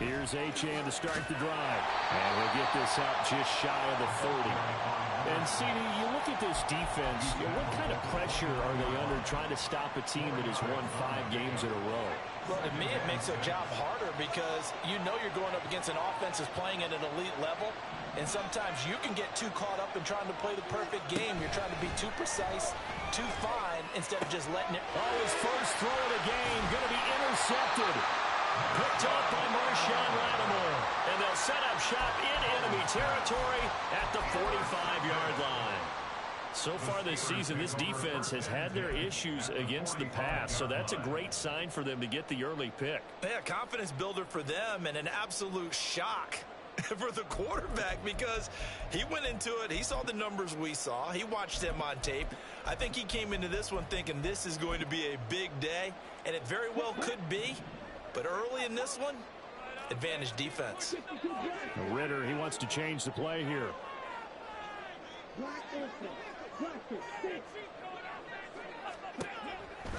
Here's Achane to start the drive. And we'll get this out just shy of the 30. And, CD, you look at this defense, what kind of pressure are they under trying to stop a team that has won 5 games in a row? Well, to me, it makes their job harder because you know you're going up against an offense that's playing at an elite level. And sometimes you can get too caught up in trying to play the perfect game. You're trying to be too precise, too fine, instead of just letting it. Oh, his first throw of the game going to be intercepted. Picked up by Marshawn Lattimore. And they'll set up shop in enemy territory at the 45-yard line. So far this season, this defense has had their issues against the pass, so that's a great sign for them to get the early pick. Yeah, confidence builder for them and an absolute shock for the quarterback because he went into it. He saw the numbers we saw. He watched them on tape. I think he came into this one thinking this is going to be a big day, and it very well could be. But early in this one, advantage defense. Ritter, he wants to change the play here.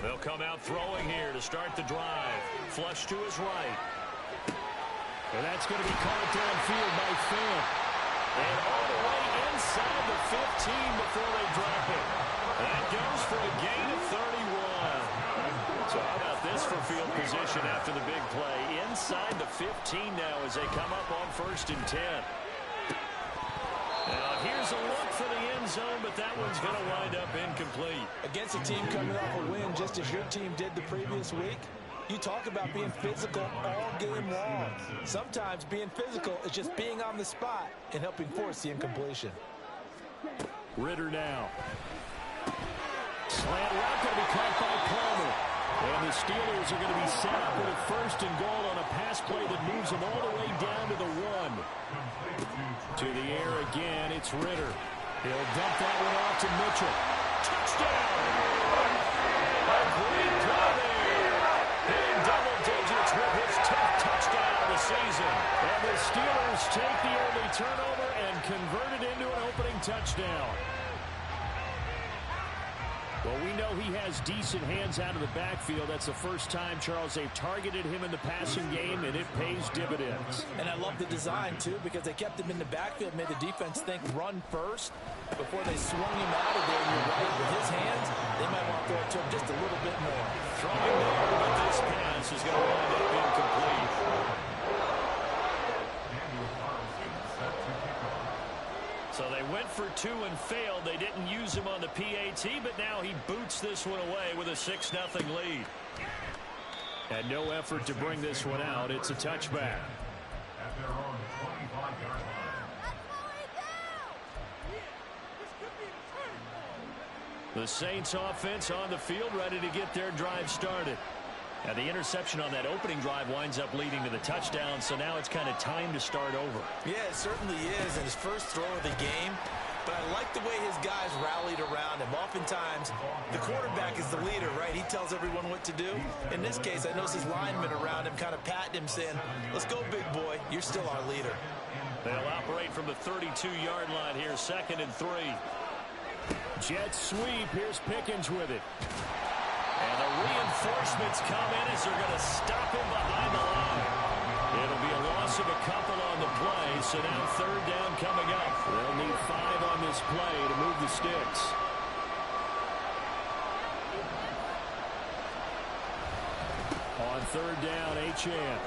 They'll come out throwing here to start the drive. Flush to his right. And that's going to be caught downfield by Fant. And all the way inside the 15 before they drop it. That goes for a gain of 31. So how about this for field position after the big play? Inside the 15 now as they come up on 1st and 10. Now here's a look for the end zone, but that one's going to wind up incomplete. Against a team coming off a win just as your team did the previous week, you talk about being physical all game long. Sometimes being physical is just being on the spot and helping force the incompletion. Ritter now. Slant route going to be caught by Palmer. And the Steelers are going to be set up with a 1st and goal on a pass play that moves them all the way down to the 1. To the air again, it's Ritter. He'll dump that one off to Mitchell. Touchdown! A great play there. Hitting double digits with his 10th touchdown of the season. And the Steelers take the early turnover and convert it into an opening touchdown. Well, we know he has decent hands out of the backfield. That's the first time, Charles, they've targeted him in the passing game, and it pays dividends. And I love the design, too, because they kept him in the backfield, made the defense think run first before they swung him out of there. You're right, with his hands, they might want to throw it to him just a little bit more. Throwing there, but this pass is going to wind up incomplete. So they went for 2 and failed. They didn't use him on the PAT, but now he boots this one away with a 6-0 lead. And no effort to bring this one out. It's a touchback. The Saints offense on the field, ready to get their drive started. Now the interception on that opening drive winds up leading to the touchdown, so now it's kind of time to start over. Yeah, it certainly is in his first throw of the game. But I like the way his guys rallied around him. Oftentimes, the quarterback is the leader, right? He tells everyone what to do. In this case, I noticed his linemen around him kind of patting him, saying, let's go, big boy. You're still our leader. They'll operate from the 32-yard line here, 2nd and 3. Jet sweep. Here's Pickens with it. And the reinforcements come in as they're going to stop him behind the line. It'll be a loss of a couple on the play, so now 3rd down coming up. They'll need 5 on this play to move the sticks. On 3rd down, Achane.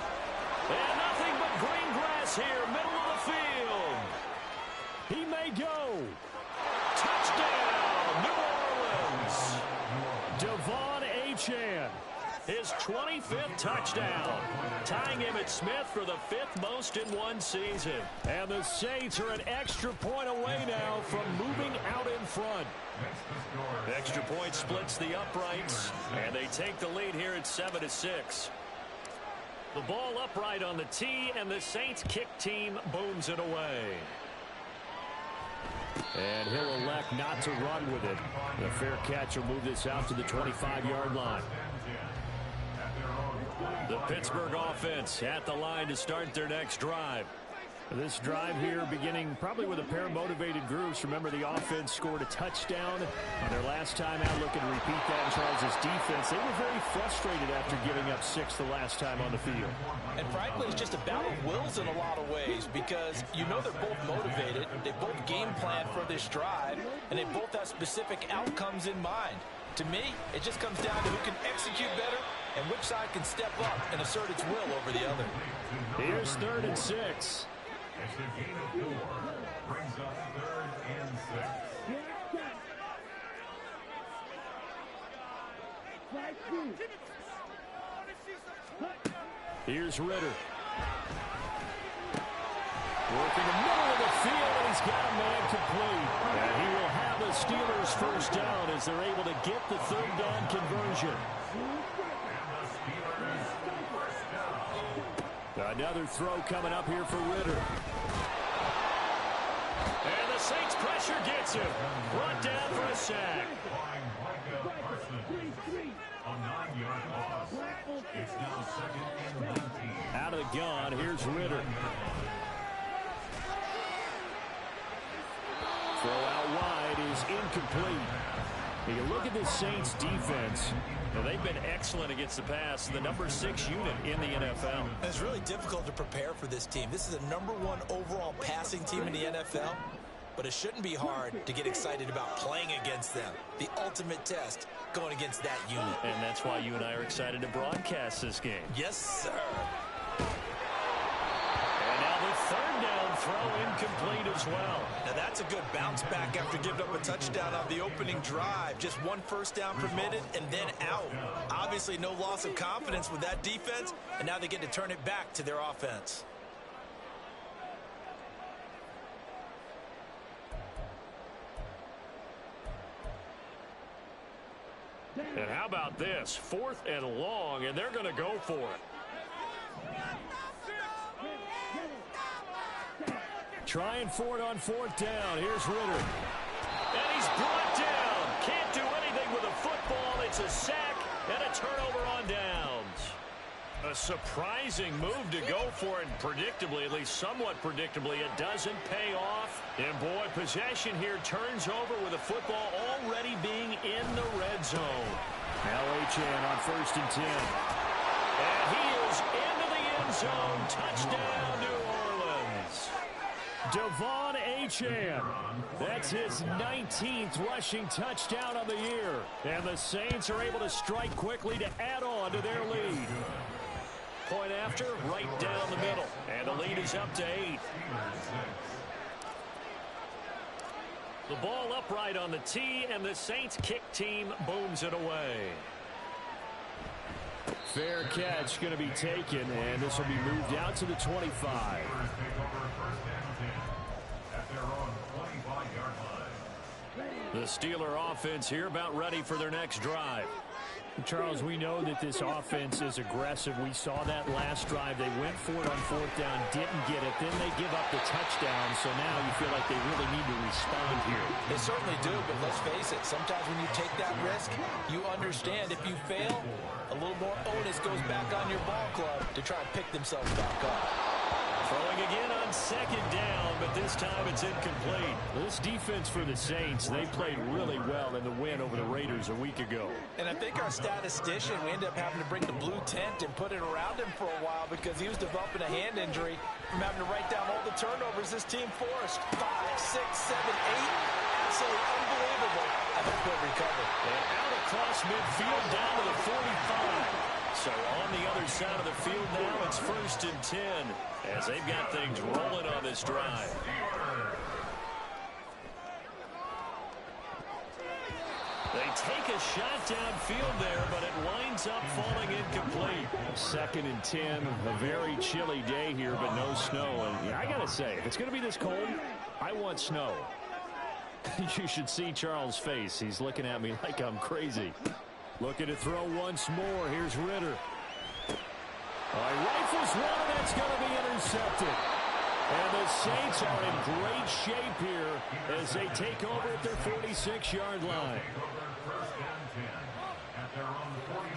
And nothing but green grass here, middle of the field. He may go. Touchdown, New Orleans. Devon Achane, his 25th touchdown, tying him at Smith for the 5th most in one season. And the Saints are an extra point away now from moving out in front. Extra point splits the uprights, and they take the lead here at 7-6. The ball upright on the tee, and the Saints kick team booms it away. And he'll elect not to run with it. The fair catch will move this out to the 25-yard line. The Pittsburgh offense at the line to start their next drive. This drive here beginning probably with a pair of motivated groups. Remember, the offense scored a touchdown on their last time out. Looking to repeat that in Charles' defense. They were very frustrated after giving up 6 the last time on the field. And frankly, it's just a battle of wills in a lot of ways because you know they're both motivated. They both game plan for this drive, and they both have specific outcomes in mind. To me, it just comes down to who can execute better and which side can step up and assert its will over the other. Here's 3rd and 6. It's a gain of 4. Brings up 3rd and 6. Here's Ritter. Working the middle of the field, and he's got a man complete. And he will have the Steelers first down as they're able to get the 3rd down conversion. Another throw coming up here for Ritter. And the Saints pressure gets him. Brought down for a sack. Out of the gun, here's Ritter. Throw out wide is incomplete. You look at this Saints defense. Now, they've been excellent against the pass, the number 6 unit in the NFL. It's really difficult to prepare for this team. This is the number 1 overall passing team in the NFL, but it shouldn't be hard to get excited about playing against them. The ultimate test going against that unit. And that's why you and I are excited to broadcast this game. Yes, sir. And now the 3rd down throw incomplete as well. Now that's a good bounce back after giving up a touchdown on the opening drive. Just 1 first down permitted and then out. Obviously no loss of confidence with that defense, and now they get to turn it back to their offense. And how about this? 4th and long, and they're going to go for it. Trying for it on 4th down. Here's Ritter. And he's brought down. Can't do anything with a football. It's a sack and a turnover on downs. A surprising move to go for it. Predictably, at least somewhat predictably, it doesn't pay off. And boy, possession here turns over with the football already being in the red zone. Now Achane on 1st and 10. And he is into the end zone. Touchdown, New Orleans. Devon Achane. That's his 19th rushing touchdown of the year. And the Saints are able to strike quickly to add on to their lead. Point after, right down the middle. And the lead is up to 8. The ball upright on the tee, and the Saints kick team booms it away. Fair catch going to be taken, and this will be moved out to the 25. The Steeler offense here about ready for their next drive. Charles, we know that this offense is aggressive. We saw that last drive. They went for it on 4th down, didn't get it. Then they give up the touchdown, so now you feel like they really need to respond here. They certainly do, but let's face it, sometimes when you take that risk, you understand if you fail, a little more onus goes back on your ball club to try and pick themselves back up. Throwing again on 2nd down, but this time it's incomplete. This defense for the Saints, they played really well in the win over the Raiders a week ago. And I think our statistician, we ended up having to bring the blue tent and put it around him for a while because he was developing a hand injury from having to write down all the turnovers this team forced. 5, 6, 7, 8. Absolutely unbelievable. I hope he'll recover. And out across midfield down to the 45. So on the other side of the field now, it's 1st and 10 as they've got things rolling on this drive. They take a shot downfield there, but it winds up falling incomplete. 2nd and 10, a very chilly day here, but no snow. And I got to say, if it's going to be this cold, I want snow. You should see Charles' face. He's looking at me like I'm crazy. Looking to throw once more. Here's Ritter. Rifles one, and that's going to be intercepted. And the Saints are in great shape here as they take over at their 46-yard line.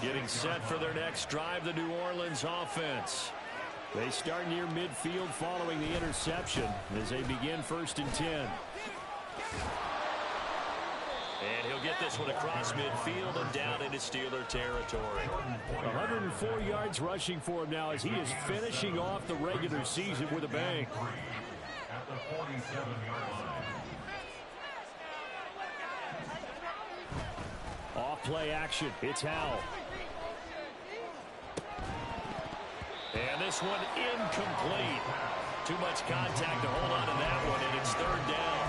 Getting set for their next drive, the New Orleans offense. They start near midfield following the interception as they begin 1st and 10. And he'll get this one across midfield and down into Steeler territory. 104 yards rushing for him now as he is finishing off the regular season with a bang. At the 47-yard line. Off play action. It's Howell. And this one incomplete. Too much contact to hold on to that one, and it's 3rd down.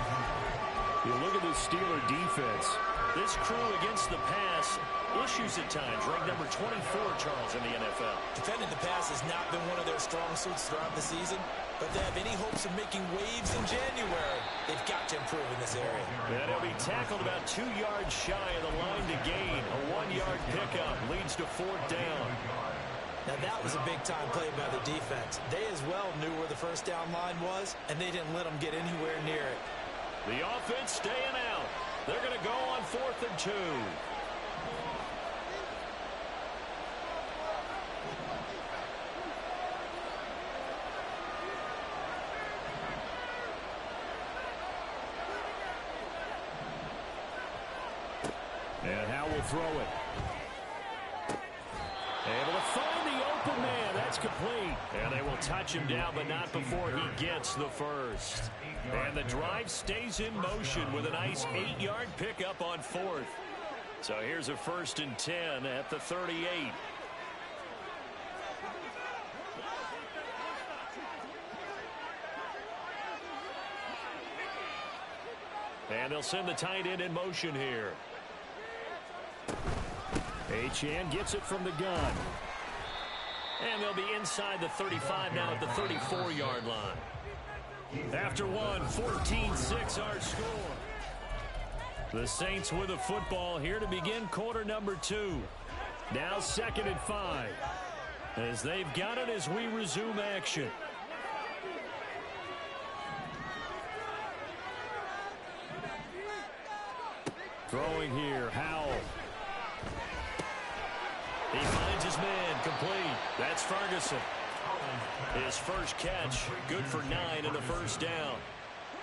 You look at this Steeler defense. This crew against the pass, issues at times. Ranked number 24, Charles, in the NFL. Defending the pass has not been one of their strong suits throughout the season, but they have any hopes of making waves in January, they've got to improve in this area. And he'll be tackled about 2 yards shy of the line to gain. A 1-yard pickup leads to 4th down. Now that was a big-time play by the defense. They as well knew where the 1st down line was, and they didn't let them get anywhere near it. The offense staying out. They're going to go on 4th and 2. And Howell will throw it. Able to find the open man. That's complete. And they will touch him down, but not before he gets the first. And the drive stays in motion with a nice 8-yard pickup on 4th. So here's a 1st and 10 at the 38. And they'll send the tight end in motion here. Achane gets it from the gun. And they'll be inside the 35 now at the 34-yard line. After one, 14-6 our score. The Saints with the football here to begin quarter number 2. Now 2nd and 5. As they've got it as we resume action. Throwing here, Howell. He finds his man, complete. That's Ferguson. His first catch, good for 9 and a 1st down.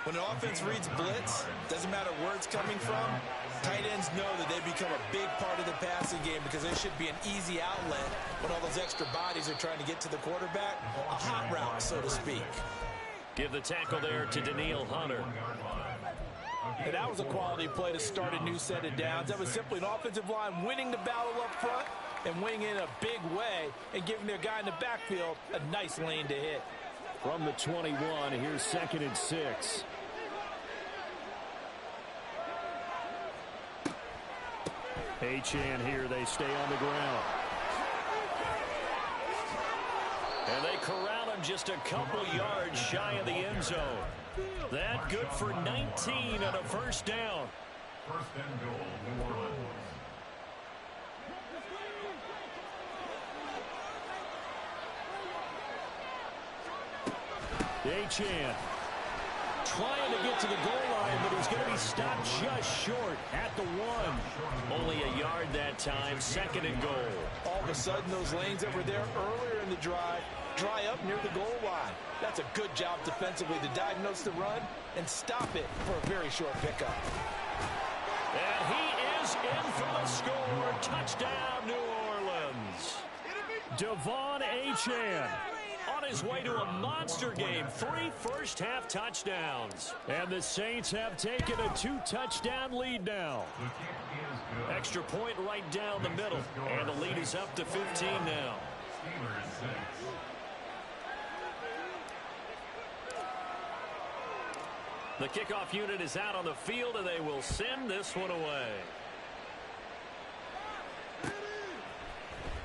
When an offense reads blitz, doesn't matter where it's coming from, tight ends know that they become a big part of the passing game because there should be an easy outlet when all those extra bodies are trying to get to the quarterback. A hot route, so to speak. Give the tackle there to Danielle Hunter. And that was a quality play to start a new set of downs. That was simply an offensive line winning the battle up front and winning in a big way and giving their guy in the backfield a nice lane to hit. From the 21, here's 2nd and 6. Achane here, they stay on the ground. And they corral him just a couple yards shy of the end zone. That good for 19 and a 1st down. 1st and goal, New Orleans. Achane trying to get to the goal line, but he's going to be stopped just short at the 1. Only a yard that time, 2nd and goal. All of a sudden, those lanes that were there earlier in the drive dry up near the goal line. That's a good job defensively to diagnose the run and stop it for a very short pickup. And he is in for the score. Touchdown, New Orleans. Devon Achane on his way to a monster game. 3 first-half touchdowns. And the Saints have taken a 2-touchdown lead now. Extra point right down the middle. And the lead is up to 15 now. The kickoff unit is out on the field, and they will send this one away.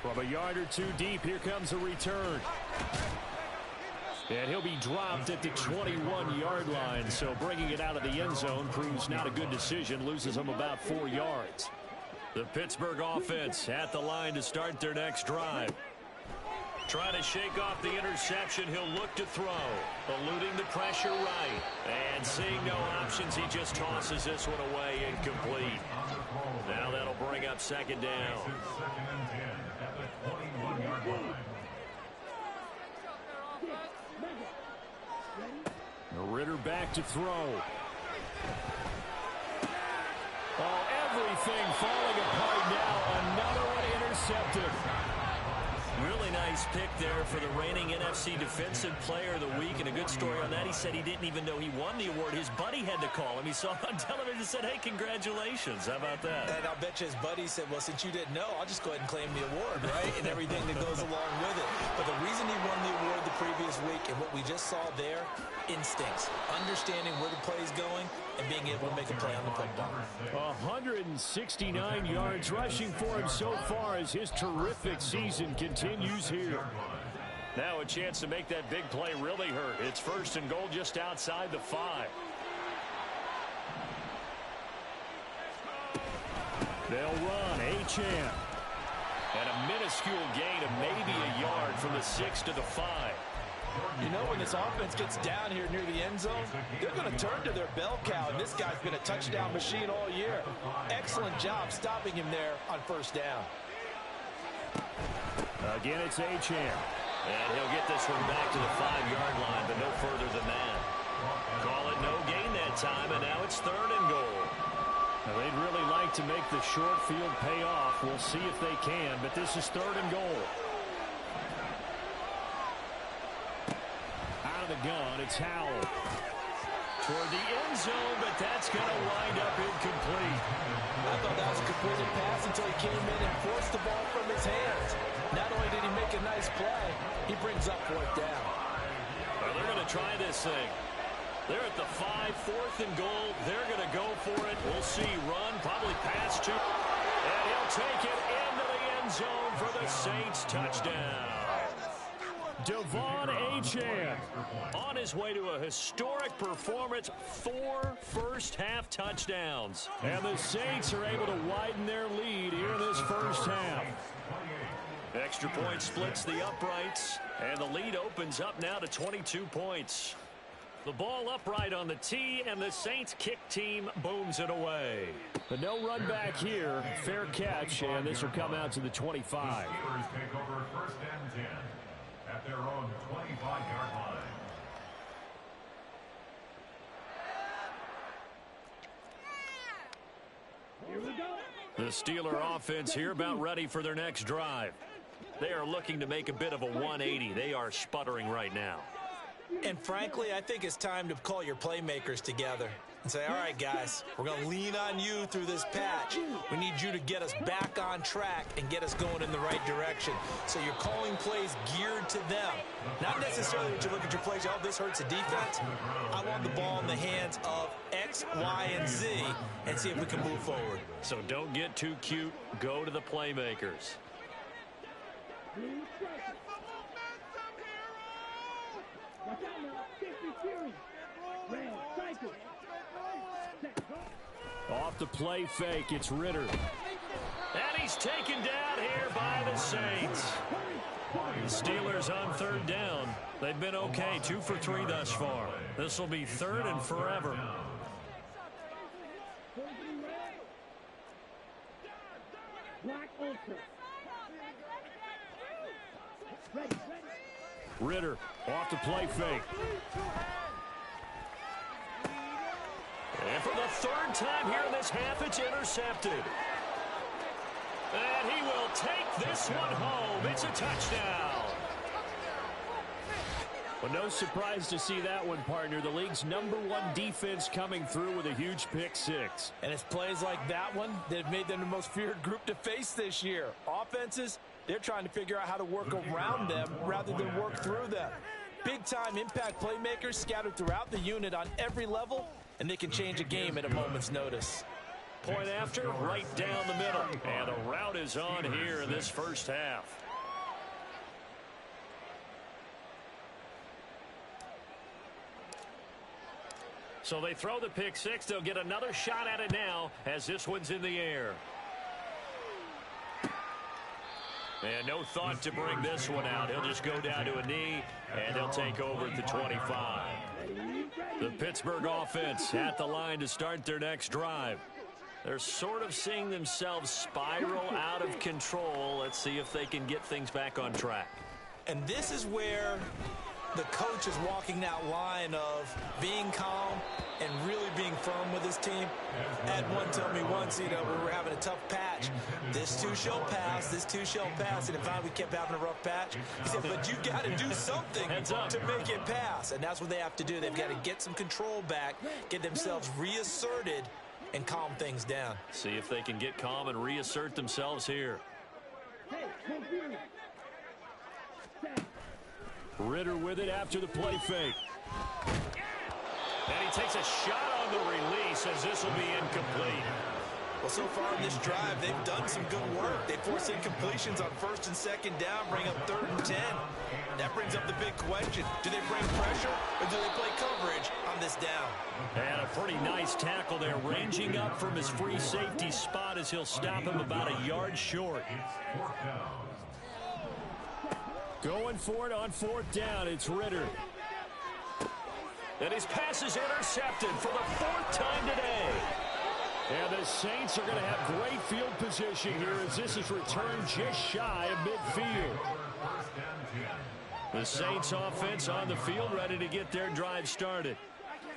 From a yard or 2 deep, here comes a return. And he'll be dropped at the 21-yard line, so bringing it out of the end zone proves not a good decision, loses him about 4 yards. The Pittsburgh offense at the line to start their next drive. Trying to shake off the interception, he'll look to throw. Eluding the pressure right. And seeing no options, he just tosses this one away incomplete. Now that'll bring up 2nd down. back to throw. Oh, everything falling apart now. Another one intercepted. Really nice pick there for the reigning NFC Defensive Player of the Week. And a good story on that. He said he didn't even know he won the award. His buddy had to call him. He saw it on television and said, hey, congratulations. How about that? And I'll bet you his buddy said, well, since you didn't know, I'll just go ahead and claim the award, right? And everything that goes along with it. But the reason he won the award the previous week and what we just saw there, instincts, understanding where the play is going, and being able to make a play on the football. 169 yards rushing for him so far as his terrific season continues here. Now a chance to make that big play really hurt. It's 1st and goal just outside the 5. They'll run. Achane. And a minuscule gain of maybe a yard from the 6 to the 5. You know, when this offense gets down here near the end zone, they're going to turn to their bell cow, and this guy's been a touchdown machine all year. Excellent job stopping him there on 1st down. Again, it's Achane. And he'll get this one back to the 5-yard line, but no further than that. Call it no gain that time, and now it's 3rd and goal. Now, they'd really like to make the short field pay off. We'll see if they can, but this is 3rd and goal. Out of the gun, it's Howell. Toward the end zone, but that's going to wind up incomplete. I thought that was a completed pass until he came in and forced the ball from his hands. Not only did he make a nice play, he brings up 4th down. Well, they're going to try this thing. They're at the 5, 4th and goal. They're going to go for it. We'll see. Run, probably pass to. And he'll take it into the end zone for the Saints touchdown. Devon Achane on his way to a historic performance, 4 first-half touchdowns. And the Saints are able to widen their lead here in this first half. Extra point splits the uprights, and the lead opens up now to 22 points. The ball upright on the tee, and the Saints kick team booms it away. But no run back here. Fair catch, and this will come out to the 25. The Steelers take over 1st and 10 at their own 25-yard line. The Steeler offense here about ready for their next drive. They are looking to make a bit of a 180. They are sputtering right now. And frankly, I think it's time to call your playmakers together and say, all right, guys, we're going to lean on you through this patch. We need you to get us back on track and get us going in the right direction. So you're calling plays geared to them. Not necessarily that you look at your plays, oh, this hurts the defense. I want the ball in the hands of X, Y, and Z and see if we can move forward. So don't get too cute. Go to the playmakers. Off the play fake, it's Ritter. And he's taken down here by the Saints. The Steelers on 3rd down. They've been okay, 2 for 3 thus far. This will be 3rd and forever. Ritter off the play fake. And for the 3rd time here in this half, it's intercepted. And he will take this one home. It's a touchdown. Well, no surprise to see that one, partner. The league's #1 defense coming through with a huge pick 6. And it's plays like that one that have made them the most feared group to face this year. Offenses, they're trying to figure out how to work around them rather than work through them. Big-time impact playmakers scattered throughout the unit on every level, and they can change a game at a moment's notice. Point after, right down the middle. And the route is on here in this first half. So they throw the pick 6. They'll get another shot at it now as this one's in the air. And no thought to bring this one out. He'll just go down to a knee, and he'll take over at the 25. The Pittsburgh offense at the line to start their next drive. They're sort of seeing themselves spiral out of control. Let's see if they can get things back on track. And this is where the coach is walking that line of being calm and really being firm with his team. Had one tell me once, we were having a tough patch. This too shall pass, this too shall pass. And finally we kept having a rough patch. He said, but you got to do something to make it pass. And that's what they have to do. They've got to get some control back, get themselves reasserted, and calm things down. See if they can get calm and reassert themselves here. Ritter with it after the play fake. And he takes a shot on the release as this will be incomplete. Well, so far in this drive, they've done some good work. They force incompletions on 1st and 2nd down, bring up 3rd and 10. That brings up the big question. Do they bring pressure or do they play coverage on this down? And a pretty nice tackle there, ranging up from his free safety spot as he'll stop him about a yard short. Going for it on 4th down. It's Ritter. And his pass is intercepted for the 4th time today. And the Saints are going to have great field position here as this is returned just shy of midfield. The Saints offense on the field, ready to get their drive started.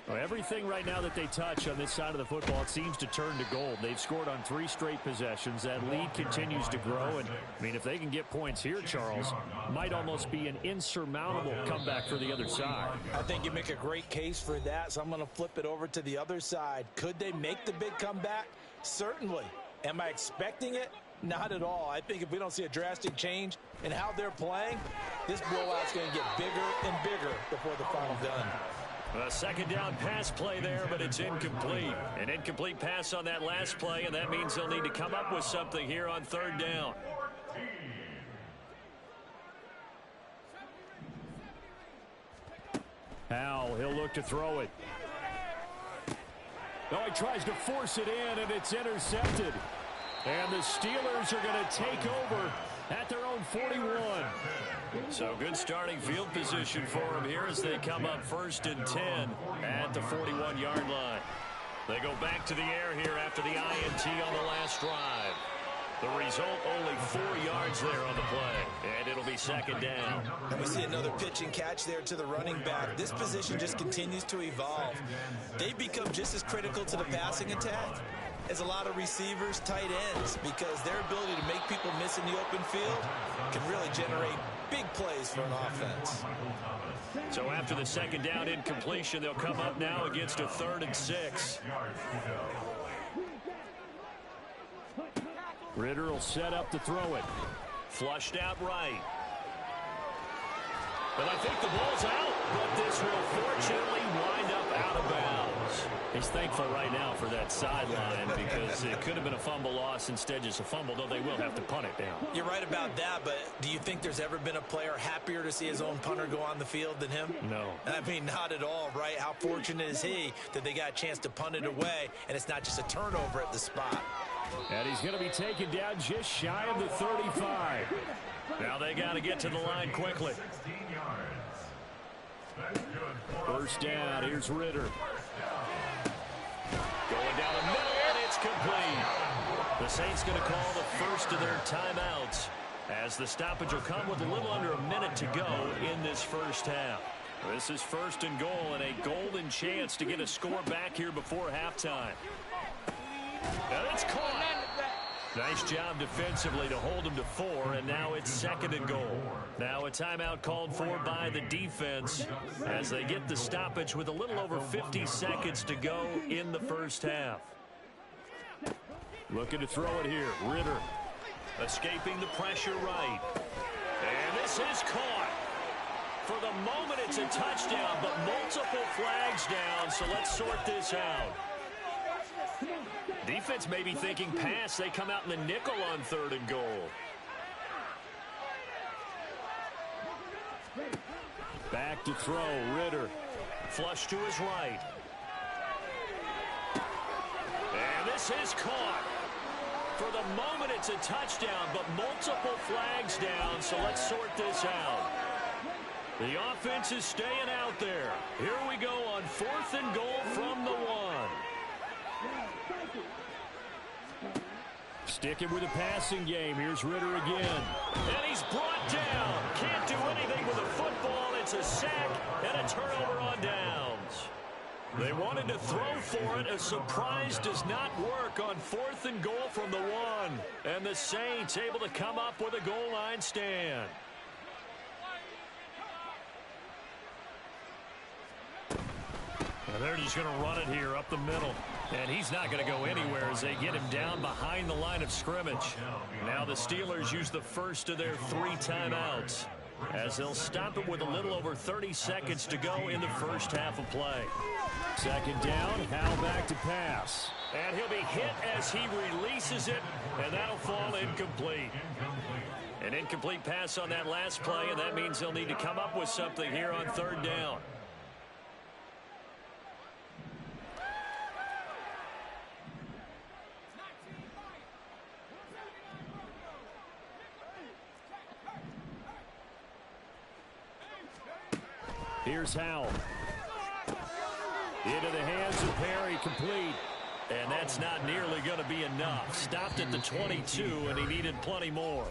Well, everything right now that they touch on this side of the football, it seems to turn to gold. They've scored on 3 straight possessions. That lead continues to grow. And, I mean, if they can get points here, Charles, might almost be an insurmountable comeback for the other side. I think you make a great case for that, so I'm going to flip it over to the other side. Could they make the big comeback? Certainly. Am I expecting it? Not at all. I think if we don't see a drastic change in how they're playing, this blowout's going to get bigger and bigger before the final gun. A 2nd down pass play there, but it's incomplete. An incomplete pass on that last play, and that means they'll need to come up with something here on 3rd down. Howell, he'll look to throw it. Oh, he tries to force it in, and it's intercepted. And the Steelers are going to take over at their own 41. So good starting field position for them here as they come up 1st and 10 at the 41-yard line. They go back to the air here after the INT on the last drive. The result, only 4 yards there on the play, and it'll be 2nd down. And we see another pitch and catch there to the running back. This position just continues to evolve. They become just as critical to the passing attack as a lot of receivers, tight ends, because their ability to make people miss in the open field can really generate big plays for an offense. So after the 2nd down incompletion, they'll come up now against a 3rd and 6. Ritter will set up to throw it. Flushed out right. But I think the ball's out, but this will fortunately wind up out of bounds. He's thankful right now for that sideline because it could have been a fumble loss, instead just a fumble, though they will have to punt it down. You're right about that, but do you think there's ever been a player happier to see his own punter go on the field than him? No. I mean, not at all, right? How fortunate is he that they got a chance to punt it away, and it's not just a turnover at the spot. And he's going to be taken down just shy of the 35. Now they got to get to the line quickly. 1st down, here's Ritter. Going down the middle, and it's complete. The Saints going to call the first of their timeouts as the stoppage will come with a little under a minute to go in this 1st half. This is 1st and goal and a golden chance to get a score back here before halftime. And it's caught. Nice job defensively to hold them to 4, and now it's 2nd and goal. Now a timeout called for by the defense as they get the stoppage with a little over 50 seconds to go in the 1st half. Looking to throw it here. Ritter. Escaping the pressure right. And this is caught. For the moment, it's a touchdown, but multiple flags down, so let's sort this out. Defense may be thinking pass. They come out in the nickel on 3rd and goal. Back to throw, Ritter. Flush to his right. And this is caught. For the moment, it's a touchdown, but multiple flags down, so let's sort this out. The offense is staying out there. Here we go on 4th and goal from the 1. Sticking with the passing game. Here's Ritter again. And he's brought down. Can't do anything with a football. It's a sack and a turnover on downs. They wanted to throw for it. A surprise does not work on 4th and goal from the 1. And the Saints able to come up with a goal line stand. And they're just going to run it here up the middle. And he's not going to go anywhere as they get him down behind the line of scrimmage. Now the Steelers use the first of their 3 timeouts, as they'll stop it with a little over 30 seconds to go in the first half of play. 2nd down, Howell back to pass. And he'll be hit as he releases it, and that'll fall incomplete. An incomplete pass on that last play, and that means they'll need to come up with something here on 3rd down. Here's Howell. Into the hands of Perry, complete. And that's not nearly going to be enough. Stopped at the 22, and he needed plenty more.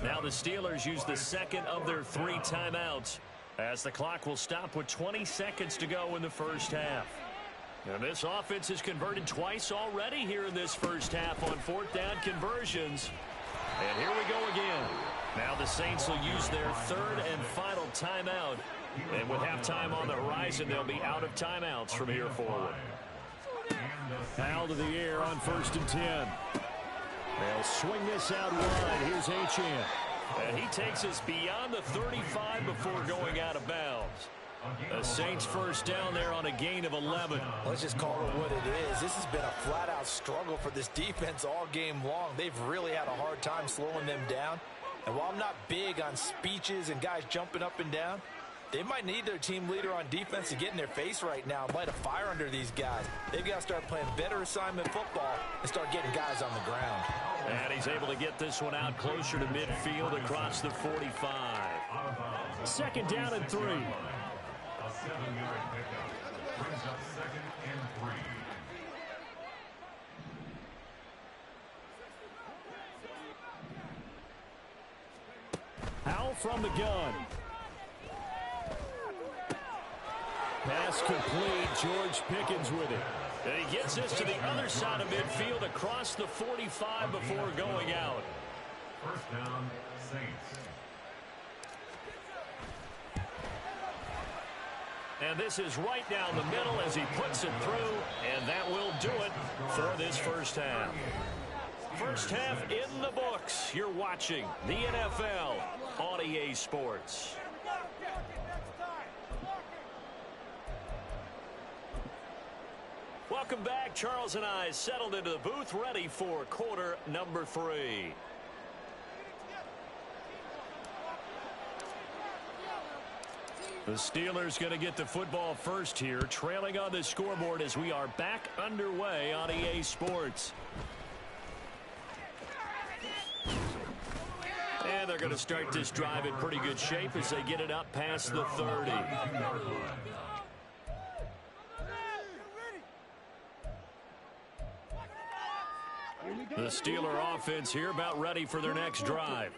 Now the Steelers use the second of their 3 timeouts, as the clock will stop with 20 seconds to go in the first half. And this offense has converted twice already here in this first half on 4th down conversions. And here we go again. Now the Saints will use their 3rd and final timeout. And with halftime on the horizon, they'll be out of timeouts from here forward. Howell to the air on 1st and 10. They'll swing this out wide. Here's Achane. And he takes us beyond the 35 before going out of bounds. The Saints first down there on a gain of 11. Let's just call it what it is. This has been a flat-out struggle for this defense all game long. They've really had a hard time slowing them down. And while I'm not big on speeches and guys jumping up and down, they might need their team leader on defense to get in their face right now and light a fire under these guys. They've got to start playing better assignment football and start getting guys on the ground. And he's able to get this one out closer to midfield across the 45. 2nd down and 3. A 7-yard pickup brings up 2nd and 3. Howell from the gun. Pass complete. George Pickens with it. And he gets this to the other side of midfield across the 45 before going out. 1st down, Saints. And this is right down the middle as he puts it through, and that will do it for this first half. First half in the books. You're watching the NFL on EA Sports. Welcome back. Charles and I settled into the booth, ready for quarter number 3. The Steelers going to get the football first here, trailing on the scoreboard as we are back underway on EA Sports. And they're going to start this drive in pretty good shape as they get it up past the 30. The Steeler offense here about ready for their next drive.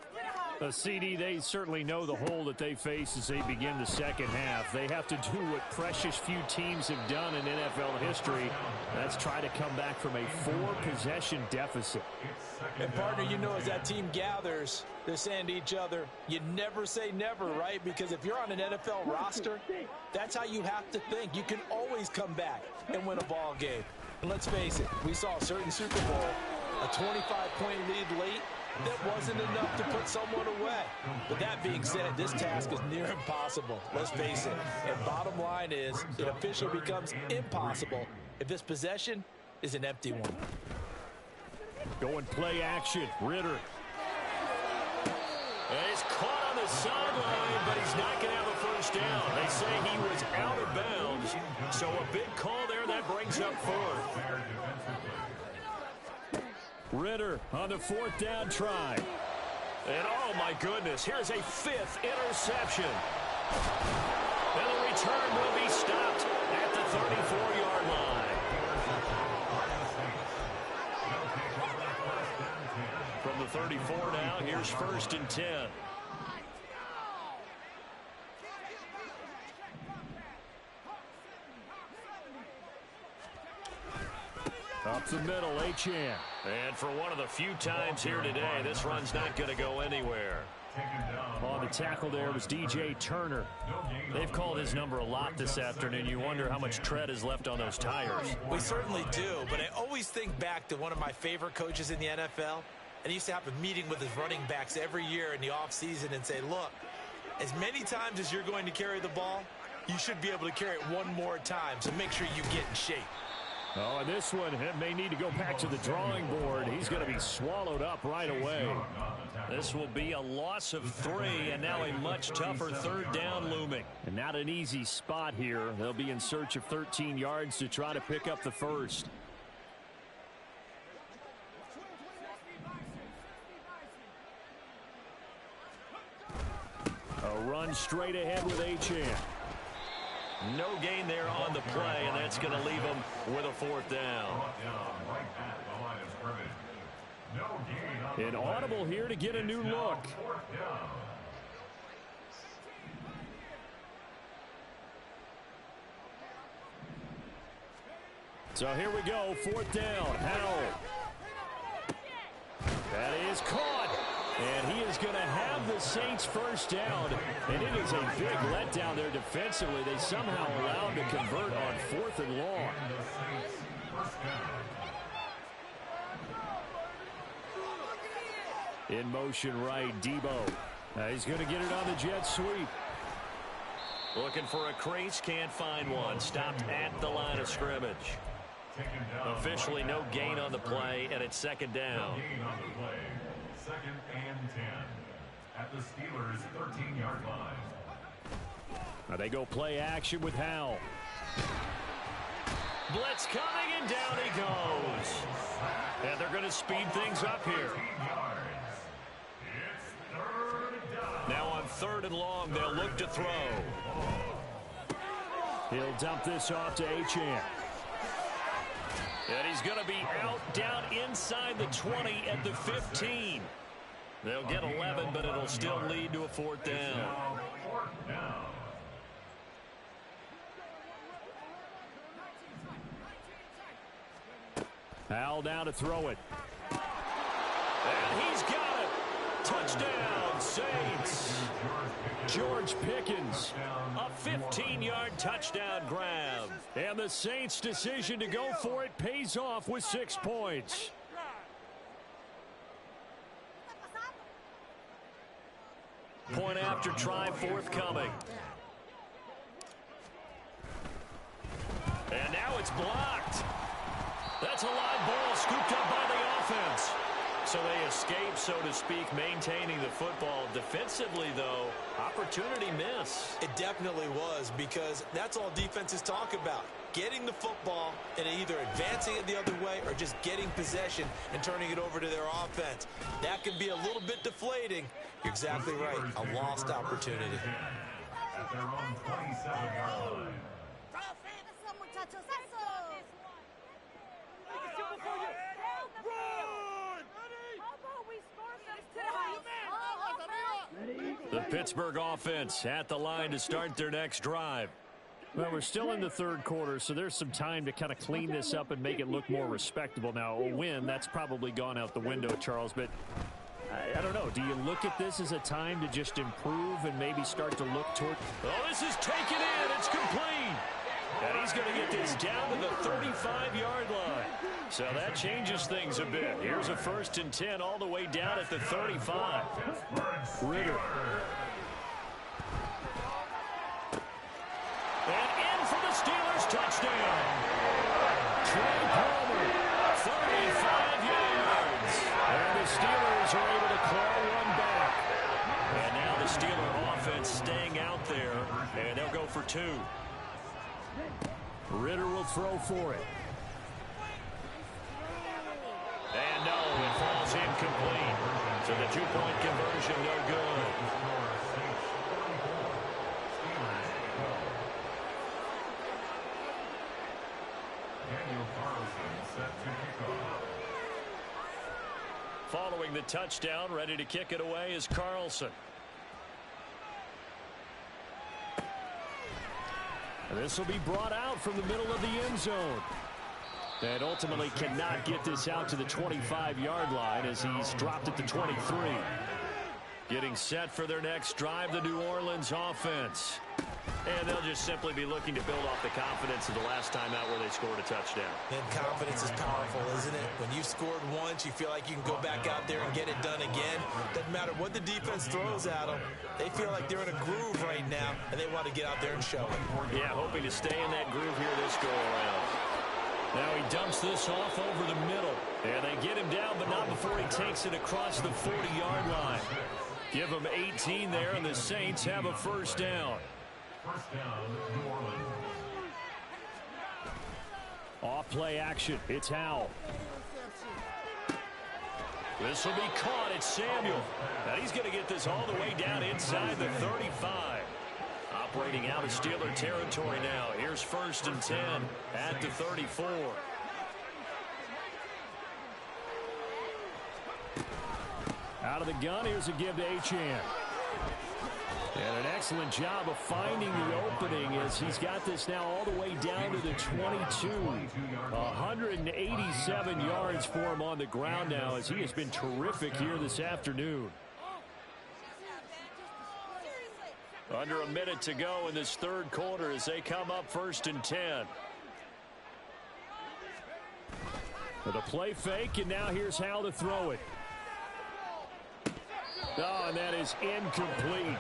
CD, they certainly know the hole that they face as they begin the second half. They have to do what precious few teams have done in NFL history. That's try to come back from a 4-possession deficit. And partner, you know, as that team gathers, they're saying to each other, you never say never, right? Because if you're on an NFL roster, that's how you have to think. You can always come back and win a ball game. And let's face it, we saw a certain Super Bowl, a 25-point lead late. That wasn't enough to put someone away. But that being said, this task is near impossible. Let's face it. And bottom line is, it officially becomes impossible if this possession is an empty one. Going play action. Ritter. And he's caught on the sideline, but he's not going to have a first down. They say he was out of bounds. So a big call there that brings up 4th. Ritter on the 4th down try. And oh my goodness, here's a 5th interception. And the return will be stopped at the 34-yard line. From the 34 now, here's 1st and 10. Up the middle, Achane. And for one of the few times here today, this run's not going to go anywhere. On the tackle there was DJ Turner. They've called his number a lot this afternoon. You wonder how much tread is left on those tires. We certainly do, but I always think back to one of my favorite coaches in the NFL. And he used to have a meeting with his running backs every year in the offseason and say, look, as many times as you're going to carry the ball, you should be able to carry it one more time, so make sure you get in shape. Oh, and this one may need to go back to the drawing board. He's going to be swallowed up right away. This will be a loss of 3, and now a much tougher third down looming. And not an easy spot here. They'll be in search of 13 yards to try to pick up the first. A run straight ahead with Achane. No gain there on the play, and that's going to leave them with a 4th down. An audible here to get a new look. So here we go, 4th down. Howell. That is caught. And he is going to have the Saints first down. And it is a big letdown there defensively. They somehow allowed to convert on 4th and long. In motion right, Debo. He's going to get it on the jet sweep. Looking for a crease, can't find one. Stopped at the line of scrimmage. Officially no gain on the play, and it's 2nd down. 2nd and 10 at the Steelers' 13-yard line. Now they go play action with Howell. Blitz coming, and down he goes. And they're going to speed things up here. Now on 3rd and long, they'll look to throw. He'll dump this off to Achane. And he's going to be out down inside the 20 at the 15. They'll get 11, but it'll still lead to a 4th down. Howell down to throw it. And he's got it. Touchdown, Saints. George Pickens. A 15-yard touchdown grab. And the Saints' decision to go for it pays off with 6 points. Point after try forthcoming. And now it's blocked. That's a live ball scooped up by the offense. So they escape, so to speak, maintaining the football. Defensively, though, opportunity miss. It definitely was, because that's all defenses talk about. Getting the football and either advancing it the other way or just getting possession and turning it over to their offense. That can be a little bit deflating. You're exactly right. A lost opportunity. At their own 27-yard line. The Pittsburgh offense at the line to start their next drive. Well, we're still in the 3rd quarter, so there's some time to kind of clean this up and make it look more respectable. Now, a win, that's probably gone out the window, Charles, but I don't know. Do you look at this as a time to just improve and maybe start to look toward... Oh, this is taken in. It's complete. And he's going to get this down to the 35-yard line. So that changes things a bit. Here's a 1st and 10 all the way down at the 35. Ritter. And in for the Steelers touchdown. Trey Palmer. 35 yards. And the Steelers are able to claw one back. And now the Steeler offense staying out there. And they'll go for 2. Ritter will throw for it. And no, it falls incomplete. So the 2-point conversion no good. Following the touchdown, ready to kick it away is Carlson. And this will be brought out from the middle of the end zone. And ultimately cannot get this out to the 25-yard line as he's dropped it to 23. Getting set for their next drive, the New Orleans offense. And they'll just simply be looking to build off the confidence of the last time out where they scored a touchdown. And confidence is powerful, isn't it? When you've scored once, you feel like you can go back out there and get it done again. Doesn't matter what the defense throws at them. They feel like they're in a groove right now, and they want to get out there and show it. Yeah, hoping to stay in that groove here this go-around. Now he dumps this off over the middle. And they get him down, but not before he takes it across the 40-yard line. Give him 18 there, and the Saints have a first down. First down, New Orleans. Off play action. It's Howell. This will be caught. It's Samuel. And he's going to get this all the way down inside the 35. Operating out of Steeler territory now. Here's 1st and 10 at the 34. Out of the gun, here's a give to Achane. And an excellent job of finding the opening as he's got this now all the way down to the 22. 187 yards for him on the ground now as he has been terrific here this afternoon. Under a minute to go in this third quarter as they come up 1st and 10. With a play fake, and now here's Howell to throw it. Oh, and that is incomplete.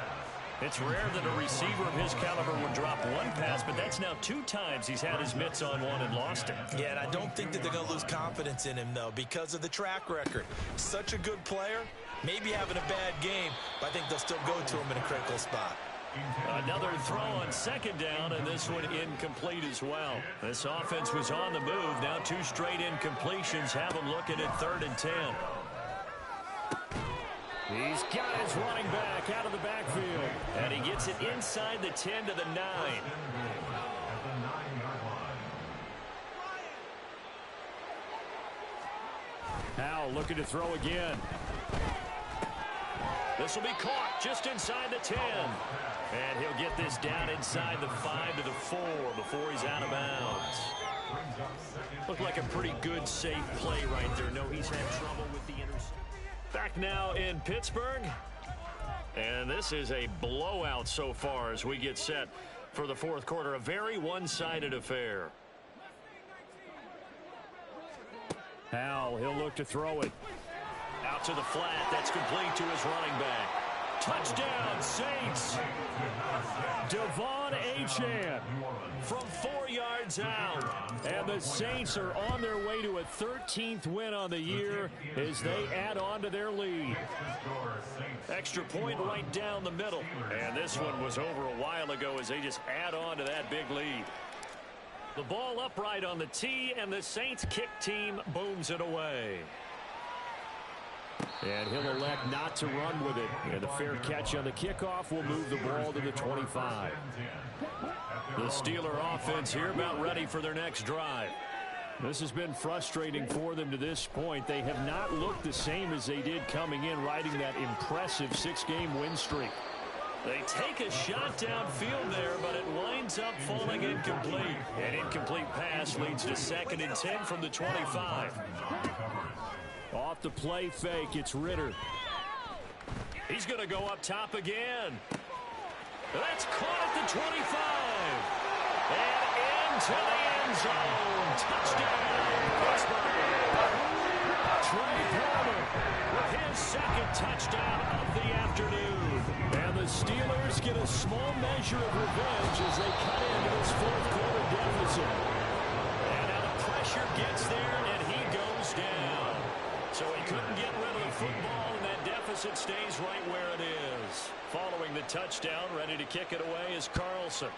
It's rare that a receiver of his caliber would drop one pass, but that's now 2 times he's had his mitts on one and lost it. Yeah, and I don't think that they're going to lose confidence in him, though, because of the track record. Such a good player, maybe having a bad game, but I think they'll still go to him in a critical spot. Another throw on 2nd down, and this one incomplete as well. This offense was on the move. Now 2 straight incompletions have them looking at 3rd and 10. He's got his running back out of the backfield. And he gets it inside the 10 to the 9. Howell looking to throw again. This will be caught just inside the 10. And he'll get this down inside the 5 to the 4 before he's out of bounds. Looked like a pretty good, safe play right there. No, he's had trouble with the interception. Back now in Pittsburgh. And this is a blowout so far as we get set for the fourth quarter. A very one-sided affair. Howell, he'll look to throw it. Out to the flat. That's complete to his running back. Touchdown, Saints. Devon Achane from 4 yards out. And the Saints are on their way to a 13th win on the year as they add on to their lead. Extra point right down the middle. And this one was over a while ago as they just add on to that big lead. The ball upright on the tee, and the Saints kick team booms it away. And he'll elect not to run with it. And the fair catch on the kickoff will move the ball to the 25. The Steeler offense here about ready for their next drive. This has been frustrating for them to this point. They have not looked the same as they did coming in, riding that impressive 6-game win streak. They take a shot downfield there, but it winds up falling incomplete. An incomplete pass leads to 2nd and 10 from the 25. Off the play fake, it's Ritter. He's going to go up top again. That's caught at the 25. And into the end zone. Touchdown, Pittsburgh. Trey Palmer with his 2nd touchdown of the afternoon. And the Steelers get a small measure of revenge as they cut into this fourth quarter deficit. And now the pressure gets there, and he goes down. So he couldn't get rid of the football, and that deficit stays right where it is. Following the touchdown, ready to kick it away is Carlson.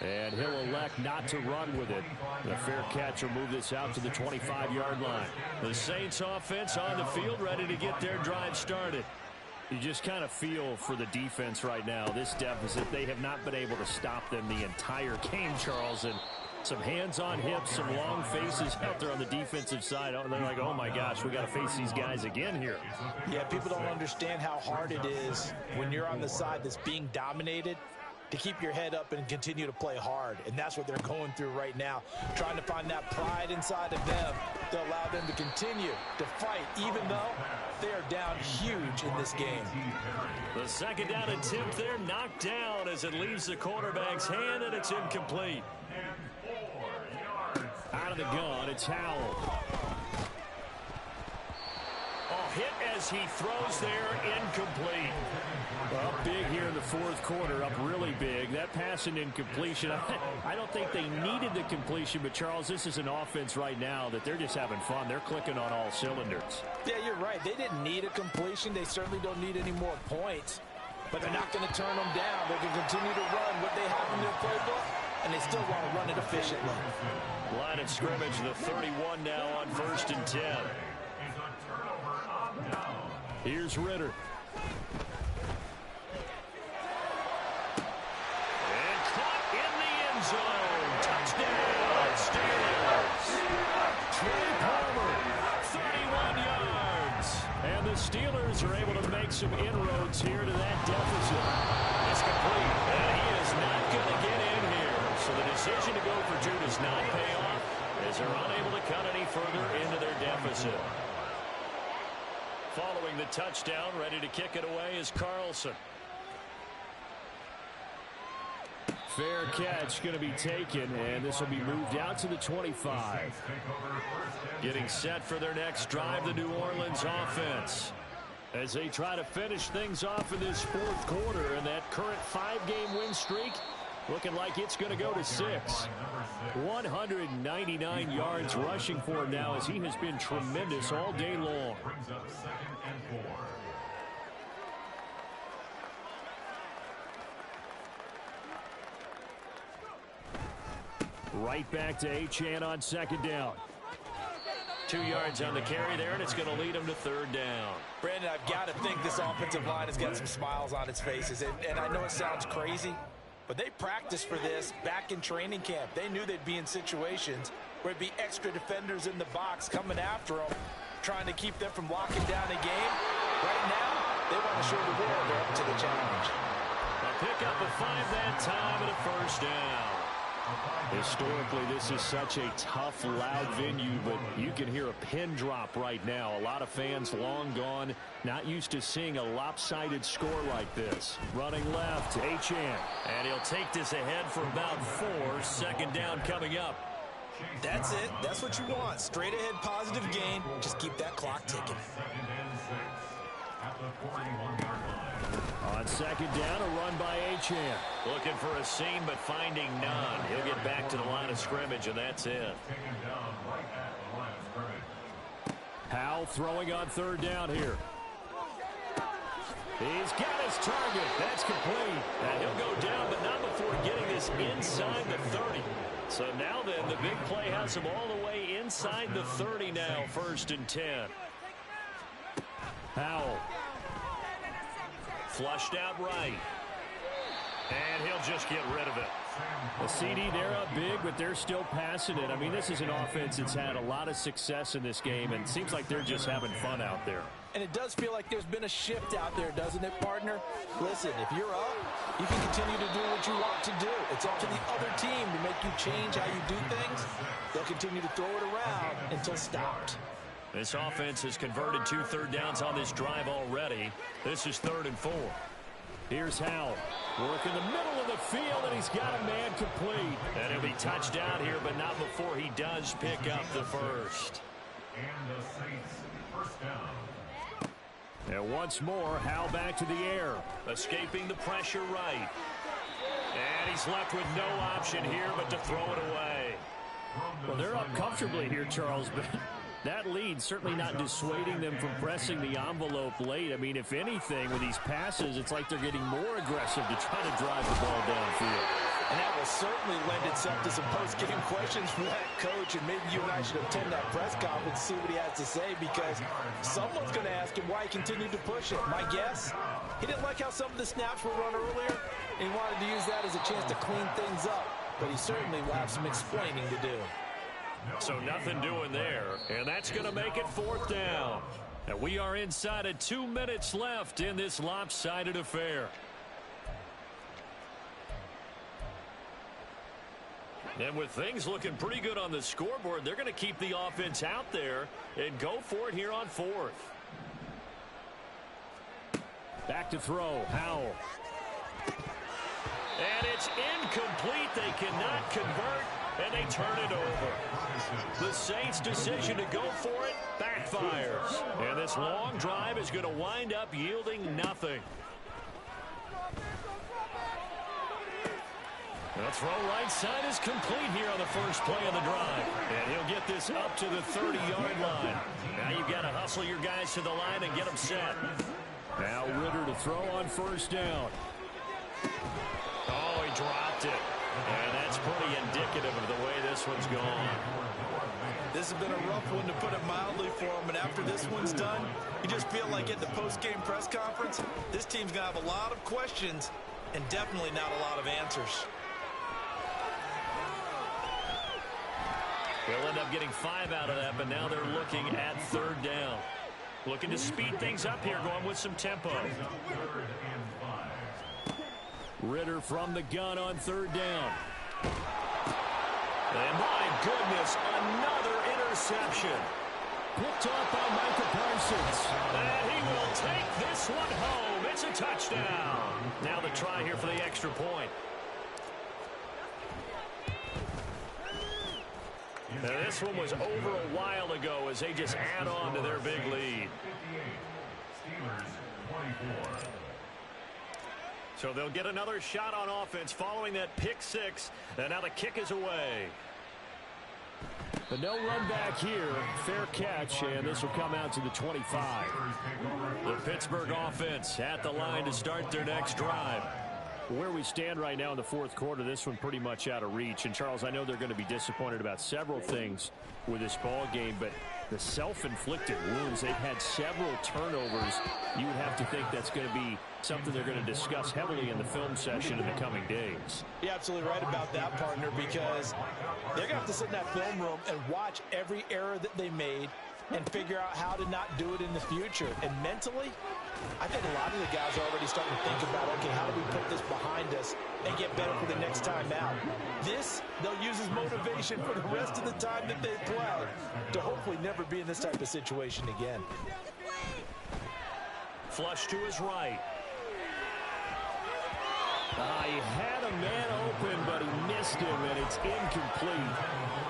And he'll elect not to run with it. The fair catch will move this out to the 25-yard line. The Saints offense on the field, ready to get their drive started. You just kind of feel for the defense right now. This deficit, they have not been able to stop them the entire game, Charles. And some hands on hips, some long faces out there on the defensive side. They're like, oh, my gosh, we got to face these guys again here. Yeah, people don't understand how hard it is when you're on the side that's being dominated to keep your head up and continue to play hard. And that's what they're going through right now, trying to find that pride inside of them to allow them to continue to fight, even though they are down huge in this game. The second down attempt there knocked down as it leaves the quarterback's hand, and it's incomplete. Out of the gun, it's Howell. Hit as he throws there, incomplete. Up big here in the fourth quarter, up really big. That pass and incompletion, I don't think they needed the completion, but Charles, this is an offense right now that they're just having fun. They're clicking on all cylinders. Yeah, you're right. They didn't need a completion. They certainly don't need any more points, but they're not going to turn them down. They can continue to run what they have in their playbook, and they still want to run it efficiently. Line of scrimmage, the 31 now on 1st and 10. Here's Ritter. And caught in the end zone. Touchdown, Steelers. Trey Palmer, 31 yards. And the Steelers are able to make some inroads here to that deficit. It's complete, and he is not going to get in here. So the decision to go for two does not pay off as they're unable to cut any further into their deficit. Following the touchdown, ready to kick it away is Carlson. Fair catch going to be taken, and this will be moved out to the 25. Getting set for their next drive, the New Orleans offense, as they try to finish things off in this fourth quarter, and that current 5-game win streak looking like it's going to go to 6. 199 yards rushing for him now, as he has been tremendous all day long. Right back to Achane on second down. 2 yards on the carry there, and it's going to lead him to third down. Brandon, I've got to think this offensive line has got some smiles on its faces, and I know it sounds crazy, but they practiced for this back in training camp. They knew they'd be in situations where it'd be extra defenders in the box coming after them, trying to keep them from locking down a game. Right now, they want to show the world they're up to the challenge. A pickup of 5 that time and a first down. Historically, this is such a tough, loud venue, but you can hear a pin drop right now. A lot of fans long gone, not used to seeing a lopsided score like this. Running left, Achane. And he'll take this ahead for about 4. Second down coming up. That's it. That's what you want. Straight ahead positive gain. Just keep that clock ticking. On second down, a run by Achane. Looking for a seam, but finding none. He'll get back to the line of scrimmage, and that's it. Howell throwing on third down here. He's got his target. That's complete. And he'll go down, but not before getting this inside the 30. So now then, the big play has him all the way inside the 30 now, 1st and 10. Howell. Flushed out right. And he'll just get rid of it. The CD, they're up big, but they're still passing it. I mean, this is an offense that's had a lot of success in this game, and it seems like they're just having fun out there. And it does feel like there's been a shift out there, doesn't it, partner? Listen, if you're up, you can continue to do what you want to do. It's up to the other team to make you change how you do things. They'll continue to throw it around until stopped. This offense has converted 2 third downs on this drive already. This is 3rd and 4. Here's Howell. Work in the middle of the field, and he's got a man complete. And he'll be touched down here, but not before he does pick up the first. And the Saints first down. And once more, Howell back to the air. Escaping the pressure right. And he's left with no option here but to throw it away. Well, they're up comfortably here, Charles, but that lead certainly not dissuading them from pressing the envelope late. I mean, if anything, with these passes, it's like they're getting more aggressive to try to drive the ball downfield. And that will certainly lend itself to some post-game questions from that coach, and maybe you and I should attend that press conference to see what he has to say, because someone's going to ask him why he continued to push it. My guess, he didn't like how some of the snaps were run earlier, and he wanted to use that as a chance to clean things up, but he certainly will have some explaining to do. So nothing doing there, and that's going to make it 4th down. And we are inside of 2 minutes left in this lopsided affair. And with things looking pretty good on the scoreboard, they're going to keep the offense out there and go for it here on 4th. Back to throw, Howell. And it's incomplete. They cannot convert, and they turn it over. The Saints' decision to go for it backfires. And this long drive is going to wind up yielding nothing. The throw right side is complete here on the first play of the drive. And he'll get this up to the 30-yard line. Now you've got to hustle your guys to the line and get them set. Now Ridder to throw on first down. Oh, he dropped it. And that's pretty indicative of the way this one's gone. This has been a rough one, to put it mildly, for him. And after this one's done, you just feel like at the post-game press conference, this team's going to have a lot of questions and definitely not a lot of answers. They'll end up getting 5 out of that, but now they're looking at 3rd down. Looking to speed things up here, going with some tempo. Ridder from the gun on 3rd down. And my goodness, another interception. Picked off by Micah Parsons. And he will take this one home. It's a touchdown. Now the try here for the extra point. Now this one was over a while ago as they just add on to their big lead. So they'll get another shot on offense following that pick 6. And now the kick is away. The no run back here. Fair catch, and this will come out to the 25. The Pittsburgh offense at the line to start their next drive. Where we stand right now in the 4th quarter, this one pretty much out of reach. And, Charles, I know they're going to be disappointed about several things with this ball game, but the self-inflicted wounds, they've had several turnovers. You would have to think that's going to be something they're going to discuss heavily in the film session in the coming days. You're absolutely right about that, partner, because they're going to have to sit in that film room and watch every error that they made and figure out how to not do it in the future. And mentally, I think a lot of the guys are already starting to think about, okay, how do we put this behind us and get better for the next time out? This, they'll use as motivation for the rest of the time that they play to hopefully never be in this type of situation again. Flush to his right. He had a man open, but he missed him, and it's incomplete.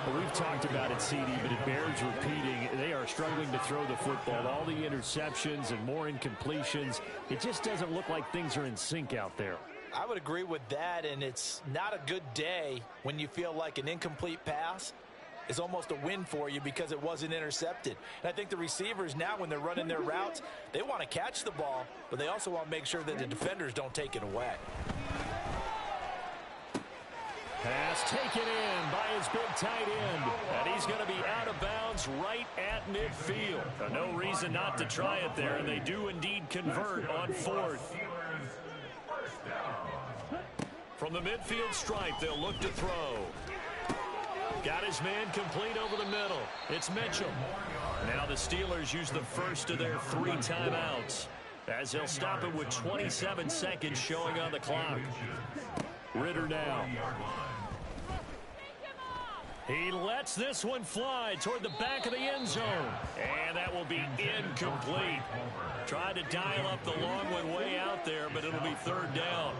Well, we've talked about it, CD, but it bears repeating. They are struggling to throw the football. All the interceptions and more incompletions. It just doesn't look like things are in sync out there. I would agree with that, and it's not a good day when you feel like an incomplete pass is almost a win for you because it wasn't intercepted. And I think the receivers now, when they're running their routes, they want to catch the ball, but they also want to make sure that the defenders don't take it away. Pass taken in by his big tight end. And he's going to be out of bounds right at midfield. No reason not to try it there, and they do indeed convert on 4th. From the midfield stripe, they'll look to throw. Got his man complete over the middle. It's Mitchell. Now the Steelers use the first of their 3 timeouts, as they'll stop it with 27 seconds showing on the clock. Ridder now. He lets this one fly toward the back of the end zone. And that will be incomplete. Tried to dial up the long one way out there, but it'll be 3rd down.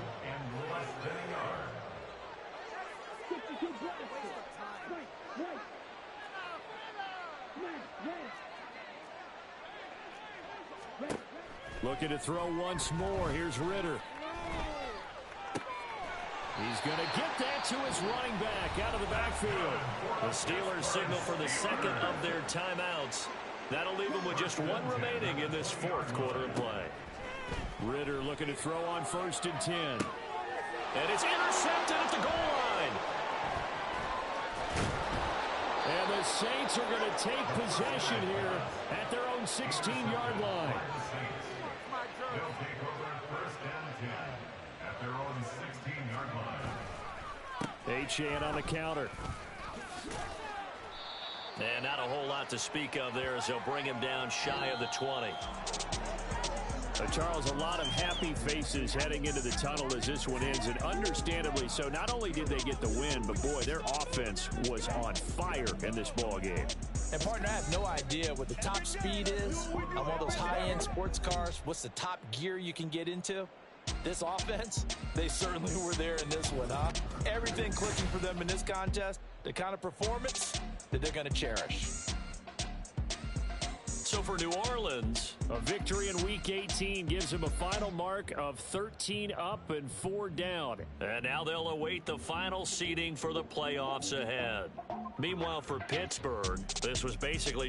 Looking to throw once more. Here's Ridder. He's going to get that to his running back out of the backfield. The Steelers signal for the second of their timeouts. That'll leave them with just 1 remaining in this 4th quarter of play. Ridder looking to throw on 1st and 10. And it's intercepted at the goal line. And the Saints are going to take possession here at their own 16-yard line. They'll take over 1st and 10 at their own 16-yard line. Achane on the counter. And not a whole lot to speak of there as they'll bring him down shy of the 20. Charles, a lot of happy faces heading into the tunnel as this one ends, and understandably so. Not only did they get the win, but boy, their offense was on fire in this ball game. And partner, I have no idea what the top speed is on one of those high-end sports cars. What's the top gear you can get into? This offense, they certainly were there in this one, huh? Everything clicking for them in this contest, the kind of performance that they're going to cherish. So for New Orleans, a victory in Week 18 gives them a final mark of 13 up and 4 down. And now they'll await the final seeding for the playoffs ahead. Meanwhile, for Pittsburgh, this was basically just